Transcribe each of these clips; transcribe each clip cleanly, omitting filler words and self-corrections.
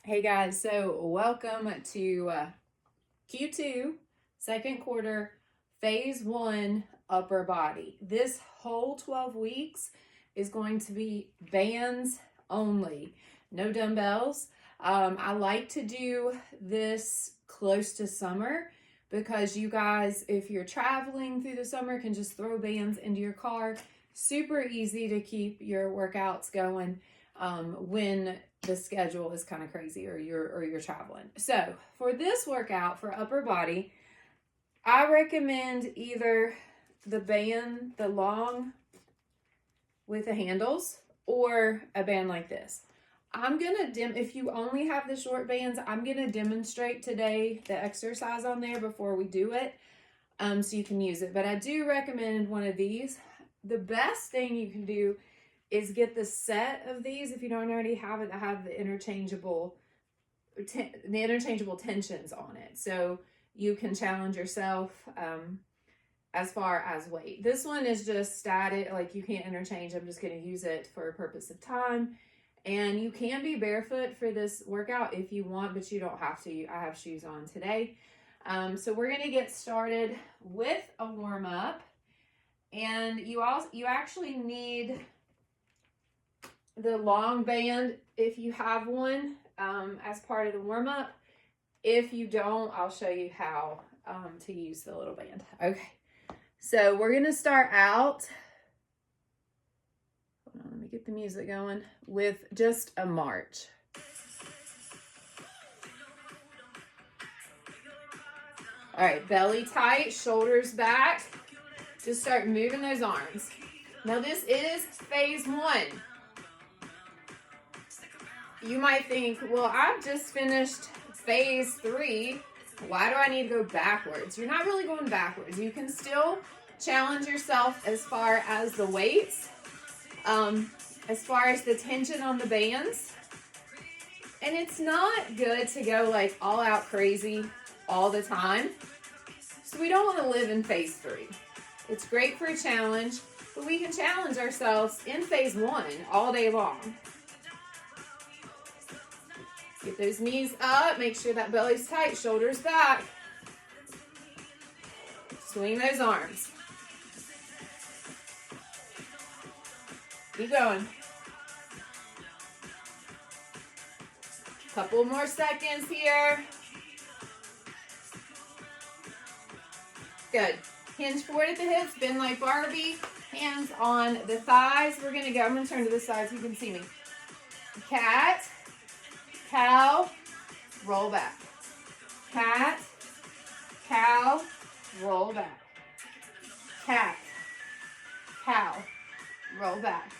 Hey guys, so welcome to Q2, second quarter, phase 1 upper body. This whole 12 weeks is going to be bands only, no dumbbells. I like to do this close to summer because you guys, if you're traveling through the summer, can just throw bands into your car. Super easy to keep your workouts going when the schedule is kind of crazy or you're traveling. So for this workout for upper body, I recommend either the band, the long with the handles, or a band like this. I'm gonna if you only have the short bands, I'm gonna demonstrate today the exercise on there before we do it, so you can use it. But I do recommend one of these. The best thing you can do is get the set of these if you don't already have it, that have the interchangeable tensions on it, so you can challenge yourself as far as weight. This one is just static, like you can't interchange. I'm just going to use it for a purpose of time, and you can be barefoot for this workout if you want, but you don't have to. I have shoes on today. So we're going to get started with a warm-up, and you actually need the long band if you have one as part of the warm-up. If you don't, I'll show you how to use the little band. Okay, so we're gonna start out, hold on, let me get the music going, with just a march. All right, belly tight, shoulders back. Just start moving those arms. Now this is phase 1. You might think, well, I've just finished phase 3. Why do I need to go backwards? You're not really going backwards. You can still challenge yourself as far as the weights, as far as the tension on the bands. And it's not good to go like all out crazy all the time. So we don't want to live in phase 3. It's great for a challenge, but we can challenge ourselves in phase 1 all day long. Get those knees up, make sure that belly's tight, shoulders back. Swing those arms. Keep going. Couple more seconds here. Good. Hinge forward at the hips, bend like Barbie. Hands on the thighs. I'm gonna turn to the side so you can see me. Cat. Cow, roll back. Cat, cow, roll back. Cat, cow, roll back.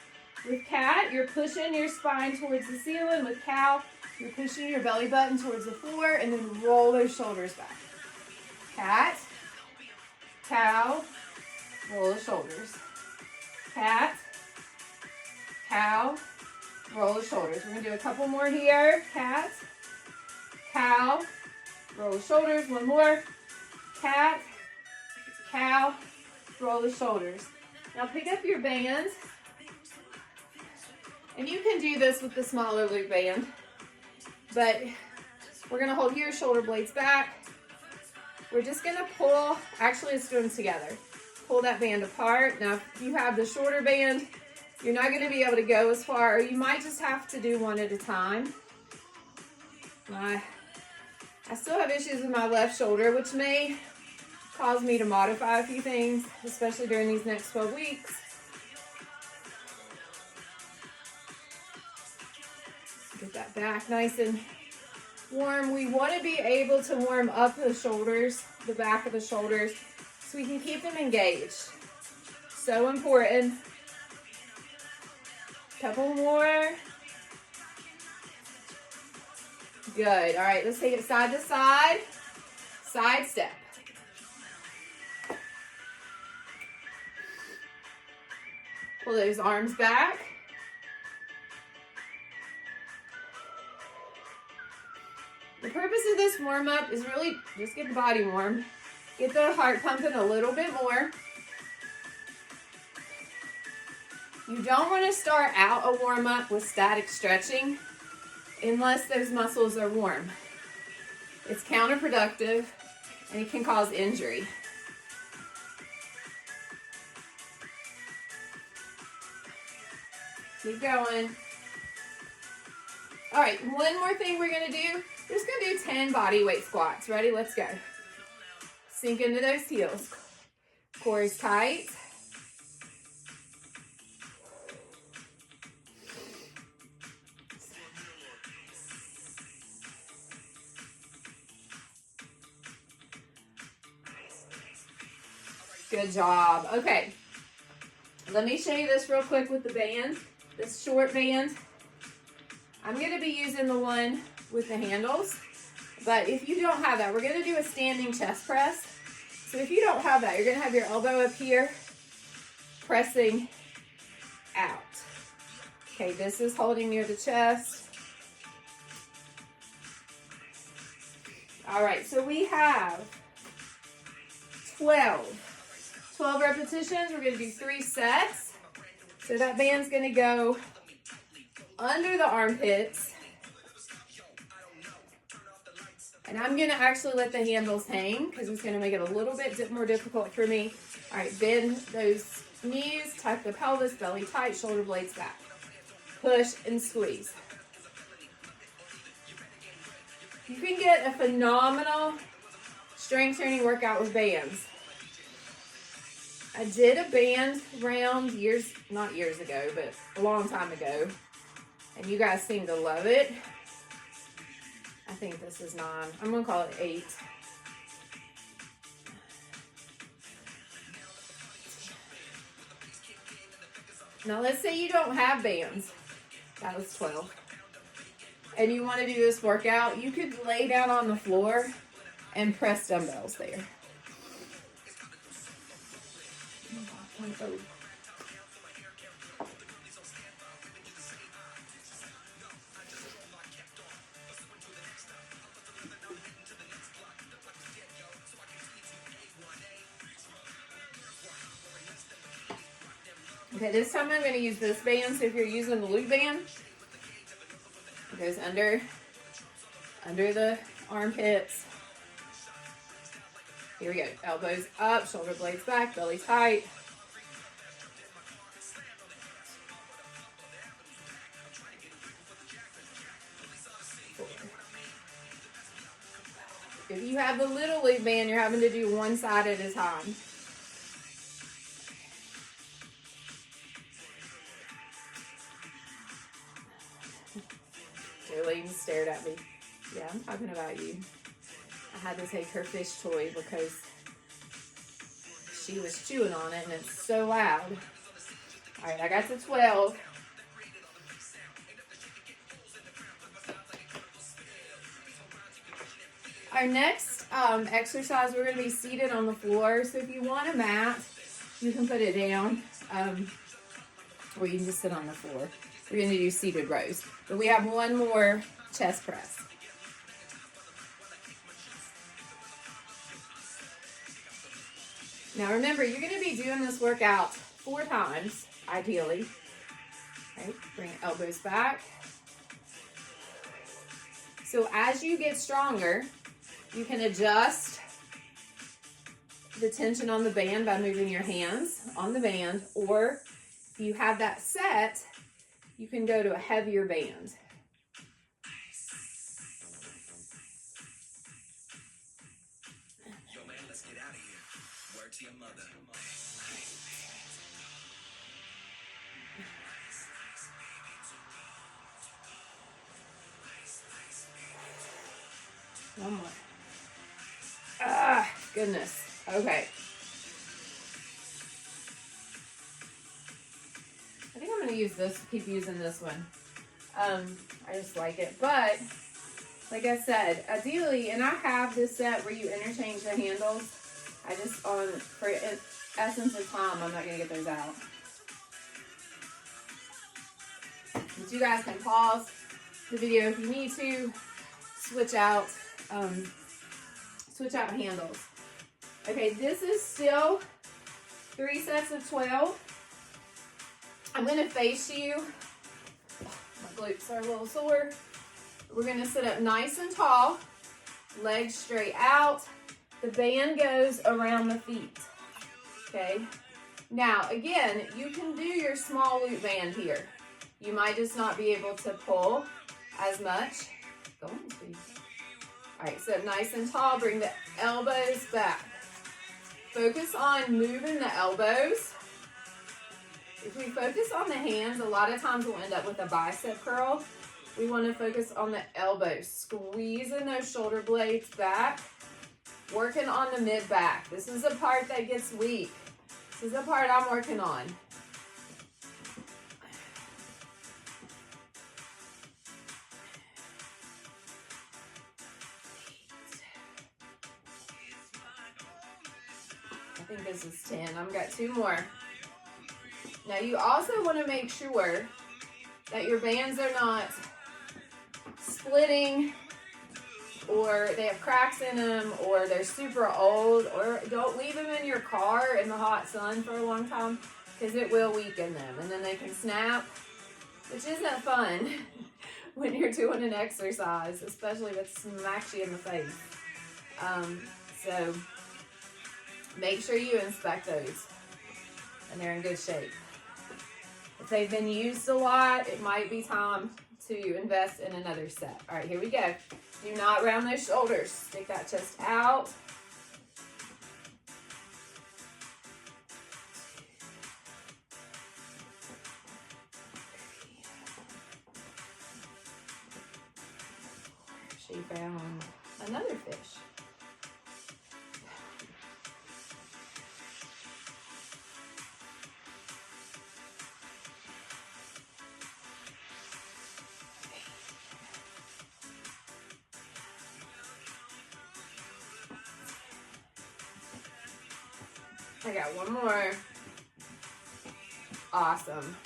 With cat, you're pushing your spine towards the ceiling. With cow, you're pushing your belly button towards the floor, and then roll those shoulders back. Cat, cow, roll the shoulders. Cat, cow, roll the shoulders. We're going to do a couple more here. Cat, cow, roll the shoulders. One more. Cat, cow, roll the shoulders. Now pick up your bands. And you can do this with the smaller loop band. But we're going to hold your shoulder blades back. We're just going to pull. Actually, let's do them together. Pull that band apart. Now, if you have the shorter band, you're not going to be able to go as far, or you might just have to do one at a time. I still have issues with my left shoulder, which may cause me to modify a few things, especially during these next 12 weeks. Get that back nice and warm. We want to be able to warm up the shoulders, the back of the shoulders, so we can keep them engaged. So important. Couple more. Good. All right, let's take it side to side. Side step. Pull those arms back. The purpose of this warm-up is really just get the body warm. Get the heart pumping a little bit more. You don't want to start out a warm-up with static stretching. unless those muscles are warm. It's counterproductive and it can cause injury. Keep going. All right, one more thing we're gonna do. We're just gonna do 10 body weight squats. Ready? Let's go. Sink into those heels. Core is tight. Good job. Okay. Let me show you this real quick with the band, this short band. I'm going to be using the one with the handles, but if you don't have that, we're going to do a standing chest press. So if you don't have that, you're going to have your elbow up here, pressing out. Okay, this is holding near the chest. All right, so we have 12 repetitions. We're going to do 3 sets. So that band's going to go under the armpits. And I'm going to actually let the handles hang because it's going to make it a little bit more difficult for me. All right, bend those knees, tuck the pelvis, belly tight, shoulder blades back. Push and squeeze. You can get a phenomenal strength training workout with bands. I did a band round not years ago, but a long time ago. And you guys seem to love it. I think this is 9. I'm going to call it 8. Now let's say you don't have bands. That was 12. And you want to do this workout, you could lay down on the floor and press dumbbells there. Okay, this time I'm going to use this band. So if you're using the loop band, it goes under the armpits. Here we go. Elbows up, shoulder blades back, belly tight. If you have the little loop band, you're having to do one side at a time. Jolene stared at me. Yeah, I'm talking about you. I had to take her fish toy because she was chewing on it and it's so loud. All right, I got to 12. Our next exercise, we're going to be seated on the floor. So if you want a mat, you can put it down, or you can just sit on the floor. We're going to do seated rows. But we have one more chest press. Now remember, you're going to be doing this workout 4 times, ideally. Right? Bring elbows back. So as you get stronger, you can adjust the tension on the band by moving your hands on the band, or if you have that set, you can go to a heavier band. Yo, man, let's get out of here. Word to your mother. One more. Ah, goodness. Okay. I think I'm going to use this, keep using this one. I just like it. But, like I said, ideally, and I have this set where you interchange the handles. I just, for essence of time, I'm not going to get those out. But you guys can pause the video if you need to. Switch out handles. Okay, this is still 3 sets of 12. I'm going to face you. My glutes are a little sore. We're gonna sit up nice and tall, legs straight out. The band goes around the feet, okay? Now, again, you can do your small loop band here. You might just not be able to pull as much. Go on, sweetie. All right, sit nice and tall, bring the elbows back. Focus on moving the elbows. If we focus on the hands, a lot of times we'll end up with a bicep curl. We want to focus on the elbows, squeezing those shoulder blades back, working on the mid-back. This is the part that gets weak. This is the part I'm working on. I think this is 10. I've got 2 more. Now you also want to make sure that your bands are not splitting, or they have cracks in them, or they're super old, or don't leave them in your car in the hot sun for a long time, because it will weaken them and then they can snap, which isn't fun when you're doing an exercise, especially if it smacks you in the face. So make sure you inspect those and they're in good shape. If they've been used a lot, it might be time to invest in another set. All right, here we go. Do not round those shoulders. Stick that chest out. She found another fish. I got one more. Awesome.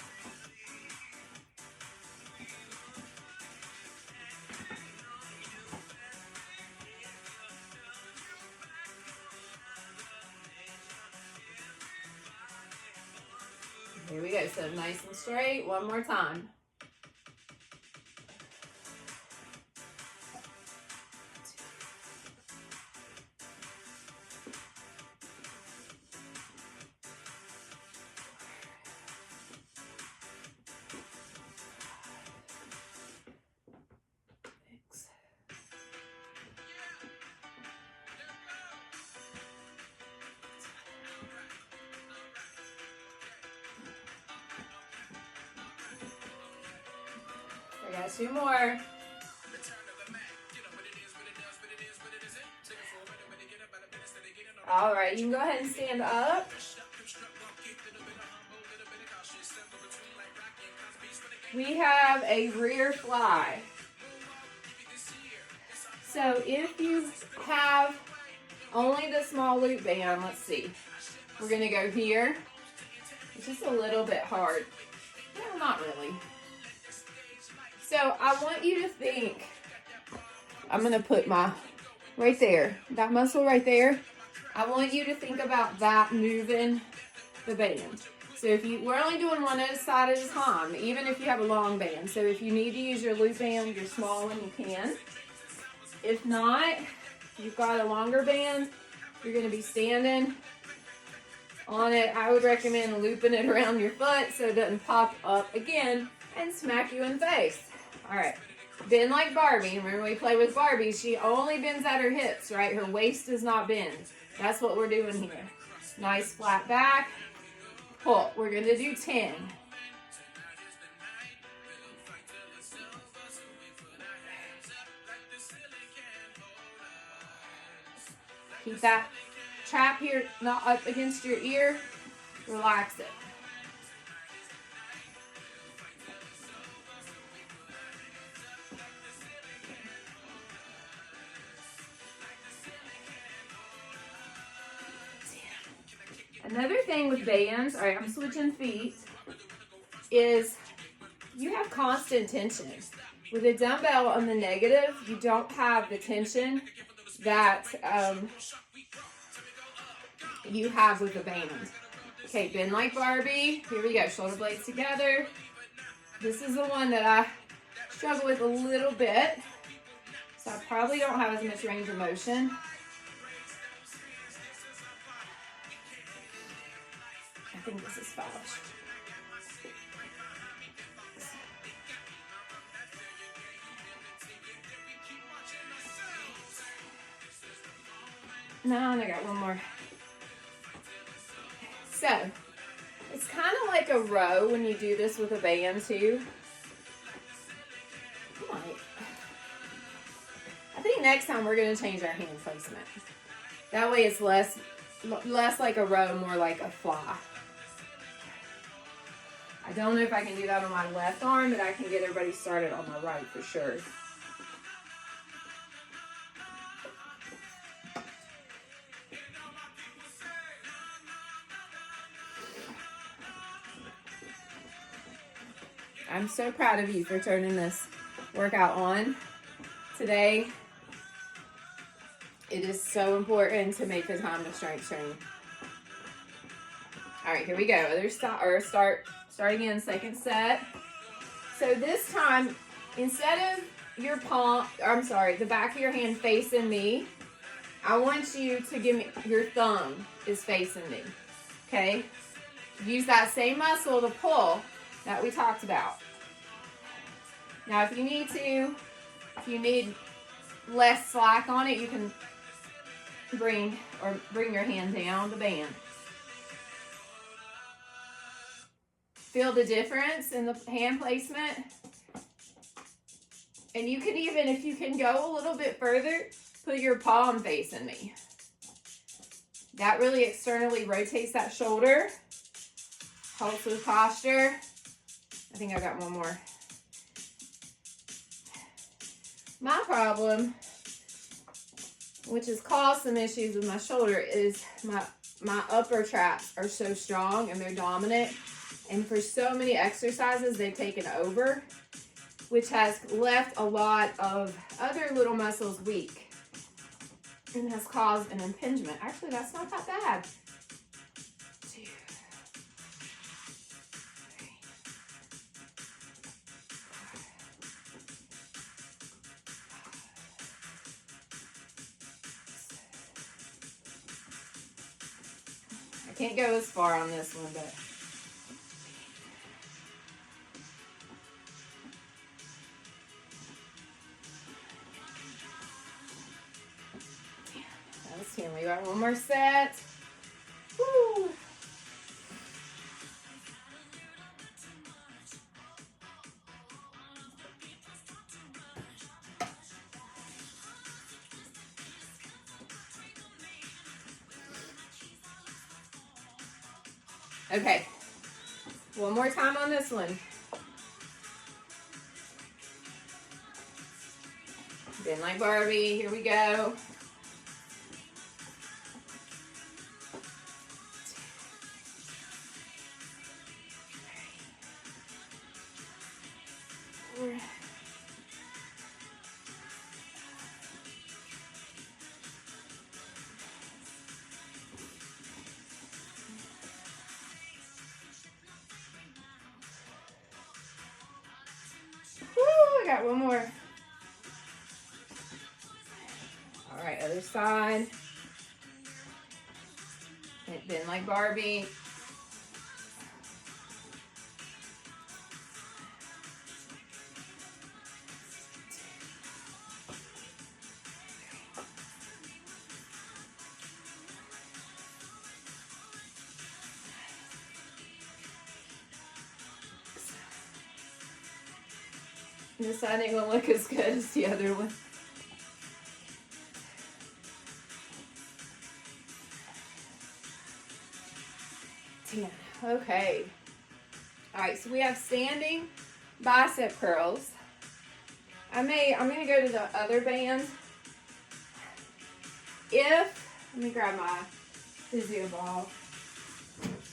Here we go. So nice and straight. One more time. I got 2 more. All right, you can go ahead and stand up. We have a rear fly. So if you have only the small loop band, let's see. We're gonna go here. It's just a little bit hard. No, not really. So I want you to think, I'm going to put my, right there, that muscle right there. I want you to think about that moving the band. So if we're only doing one side at a time, even if you have a long band. So if you need to use your loop band, your small one, you can. If not, you've got a longer band, you're going to be standing on it. I would recommend looping it around your foot so it doesn't pop up again and smack you in the face. All right, bend like Barbie. Remember we play with Barbie, she only bends at her hips, right? Her waist does not bend. That's what we're doing here. Nice flat back, pull. We're gonna do 10. Keep that trap here not up against your ear. Relax it. Another thing with bands, all right, I'm switching feet, is you have constant tension. With a dumbbell on the negative, you don't have the tension that you have with a band. Okay, bend like Barbie. Here we go, shoulder blades together. This is the one that I struggle with a little bit. So I probably don't have as much range of motion. I think this is 5. No, and I got one more. So, it's kind of like a row when you do this with a band too. I think next time we're going to change our hand placement. That way it's less like a row, more like a fly. I don't know if I can do that on my left arm, but I can get everybody started on my right for sure. I'm so proud of you for turning this workout on today. It is so important to make the time to strength train. All right, here we go. Other side, start again, second set. So this time, instead of your the back of your hand facing me, I want you to give me, your thumb is facing me, okay? Use that same muscle to pull that we talked about. Now, if you need less slack on it, you can bring your hand down the band. Feel the difference in the hand placement? And you can even, if you can go a little bit further, put your palm facing me. That really externally rotates that shoulder. Helps with posture. I think I got one more. My problem, which has caused some issues with my shoulder, is my upper traps are so strong and they're dominant. And for so many exercises, they've taken over, which has left a lot of other little muscles weak and has caused an impingement. Actually, that's not that bad. 2, 3. I can't go as far on this one, but that's 10. We got one more set. Woo. Okay, one more time on this one. Bend like Barbie, here we go. I got one more. All right, other side. Bend like Barbie. This side ain't gonna look as good as the other one. 10. Okay. All right, so we have standing bicep curls. I'm gonna go to the other band. Let me grab my physio ball.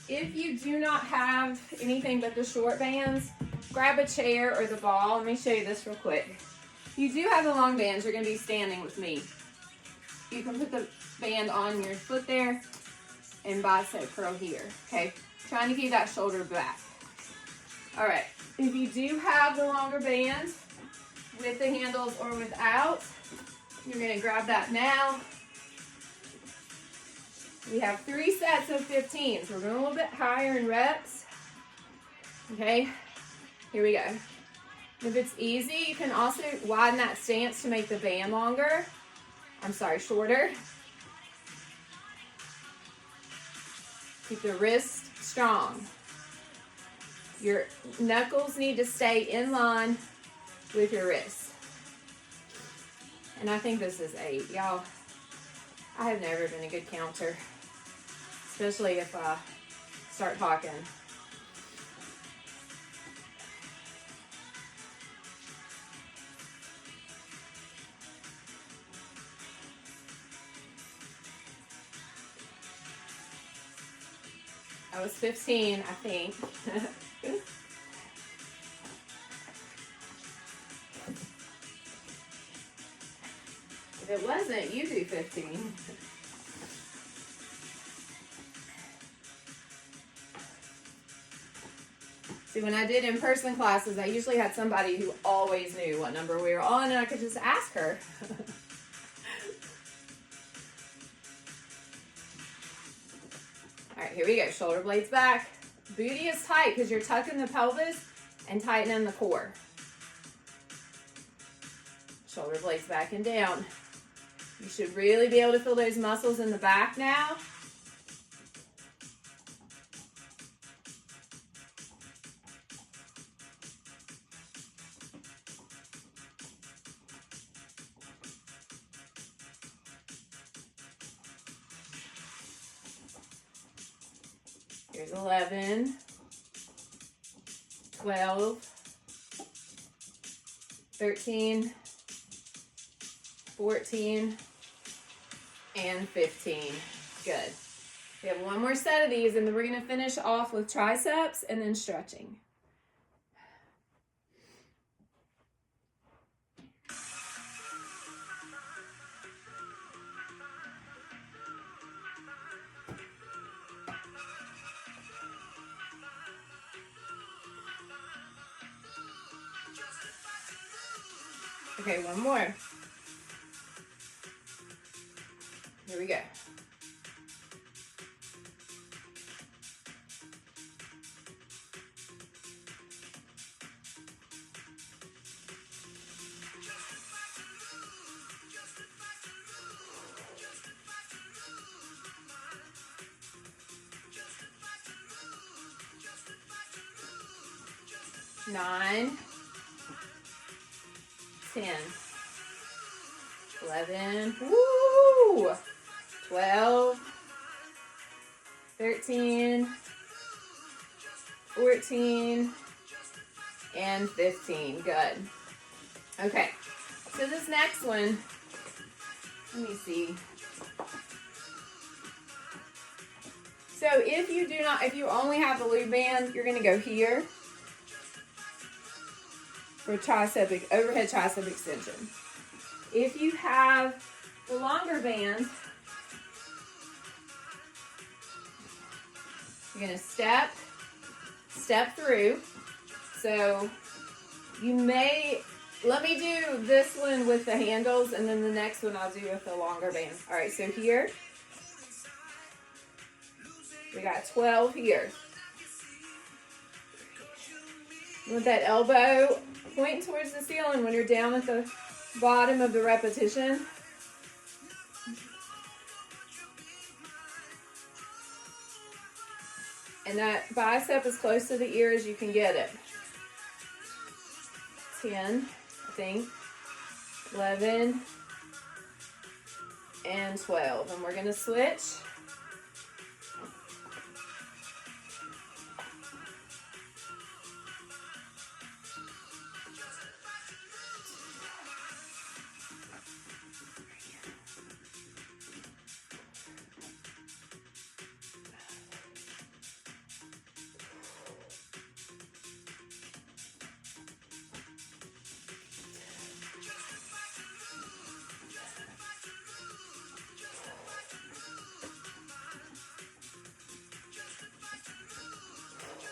If you do not have anything but the short bands, grab a chair or the ball. Let me show you this real quick. If you do have the long bands, you're gonna be standing with me. You can put the band on your foot there and bicep curl here, okay? Trying to keep that shoulder back. All right, if you do have the longer band, with the handles or without. You're going to grab that now. We have 3 sets of 15, so we're going a little bit higher in reps. Okay, here we go. If it's easy, you can also widen that stance to make the band longer. I'm sorry, shorter. Keep the wrist strong. Your knuckles need to stay in line with your wrist. And I think this is 8. Y'all, I have never been a good counter, especially if I start talking. I was 15, I think. If it wasn't, you do 15. See, when I did in-person classes, I usually had somebody who always knew what number we were on, and I could just ask her. All right, here we go. Shoulder blades back. Booty is tight because you're tucking the pelvis and tightening the core. Shoulder blades back and down. You should really be able to feel those muscles in the back now. Here's 11, 12, 13, 14, and 15. Good. We have one more set of these, and then we're going to finish off with triceps and then stretching. Okay, one more. Here we go. Nine, 10, 11, woo, 12, 13, 14, and 15. Good. Okay, so this next one, let me see. So if you only have the loop band, you're going to go here for overhead tricep extension. If you have the longer band, you're going to step through. So you may, let me do this one with the handles, and then the next one I'll do with the longer band. All right, so here, we got 12 here. With that elbow pointing towards the ceiling when you're down at the bottom of the repetition. And that bicep as close to the ear as you can get it. 10, I think, 11, and 12. And we're going to switch.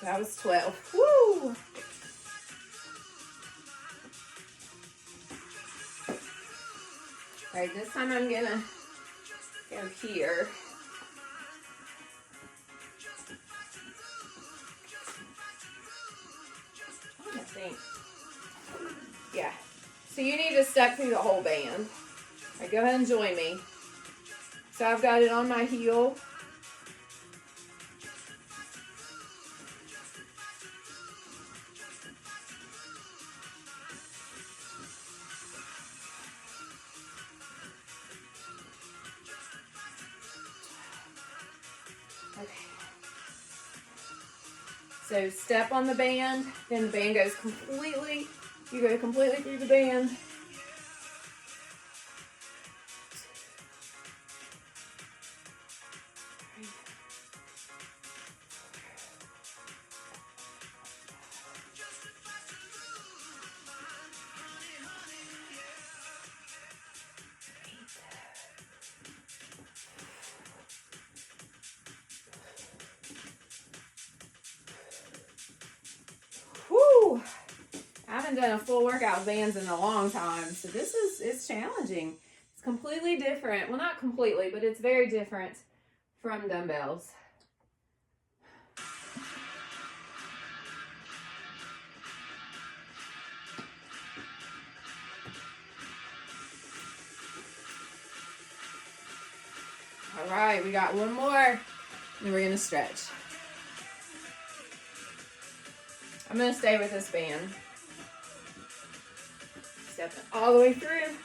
That was 12. Woo! All right, this time I'm gonna go here. I think. Yeah. So you need to step through the whole band. All right, go ahead and join me. So I've got it on my heel. Okay. So step on the band, then the band goes completely, you go completely through the band. Whew! I haven't done a full workout with bands in a long time, so it's challenging. It's completely different. Well, not completely, but it's very different from dumbbells. All right, we got one more, and we're gonna stretch. I'm gonna stay with this band. Stepping all the way through.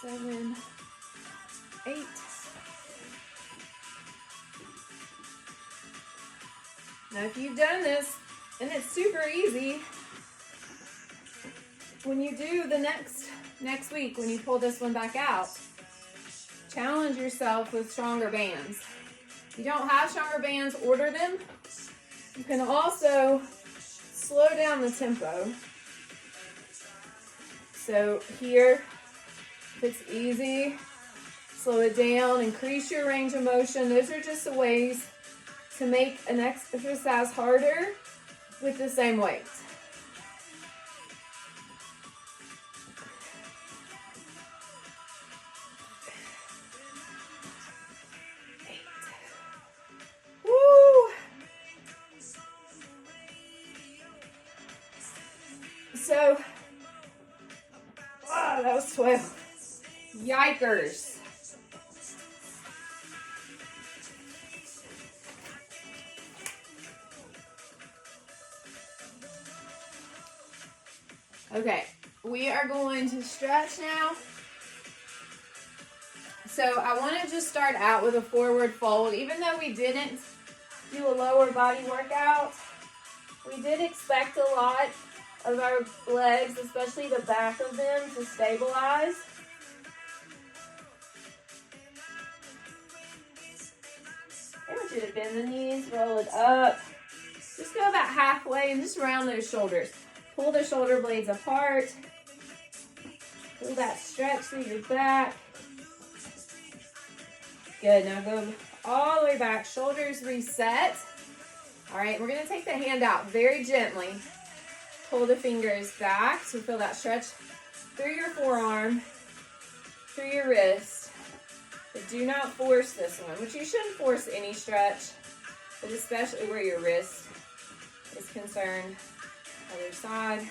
Seven, 8. Now if you've done this, and it's super easy, when you do the next week, when you pull this one back out, challenge yourself with stronger bands. If you don't have stronger bands, order them. You can also slow down the tempo. So here, if it's easy, slow it down, increase your range of motion. Those are just the ways to make an exercise harder with the same weight. Woo! So, wow, that was 12. Yikers. Okay, we are going to stretch now. So I want to just start out with a forward fold. Even though we didn't do a lower body workout, we did expect a lot of our legs, especially the back of them, to stabilize. I want you to bend the knees, roll it up. Just go about halfway and just round those shoulders. Pull the shoulder blades apart. Feel that stretch through your back. Good, now go all the way back. Shoulders reset. All right, we're gonna take the hand out very gently. Pull the fingers back so feel that stretch through your forearm, through your wrist. But do not force this one, which you shouldn't force any stretch, but especially where your wrist is concerned. Other side.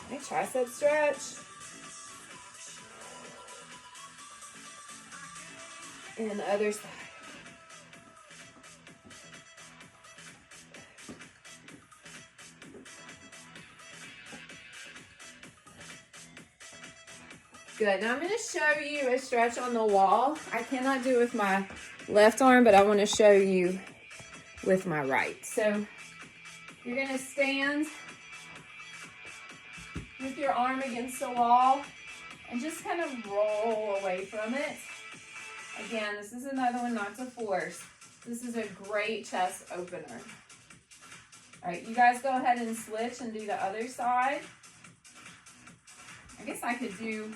Okay, tricep stretch. And the other side. Good. Now I'm going to show you a stretch on the wall. I cannot do it with my left arm, but I want to show you with my right. So you're going to stand with your arm against the wall and just kind of roll away from it. Again, this is another one not to force. This is a great chest opener. All right, you guys go ahead and switch and do the other side. I guess I could do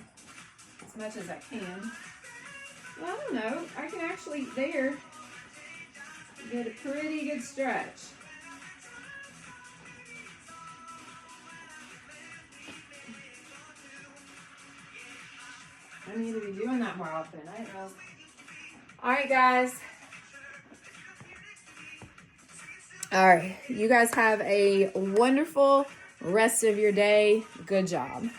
as much as I can. Well, I don't know. I can actually there get a pretty good stretch. I need to be doing that more often. I don't know. All right, guys. All right. You guys have a wonderful rest of your day. Good job.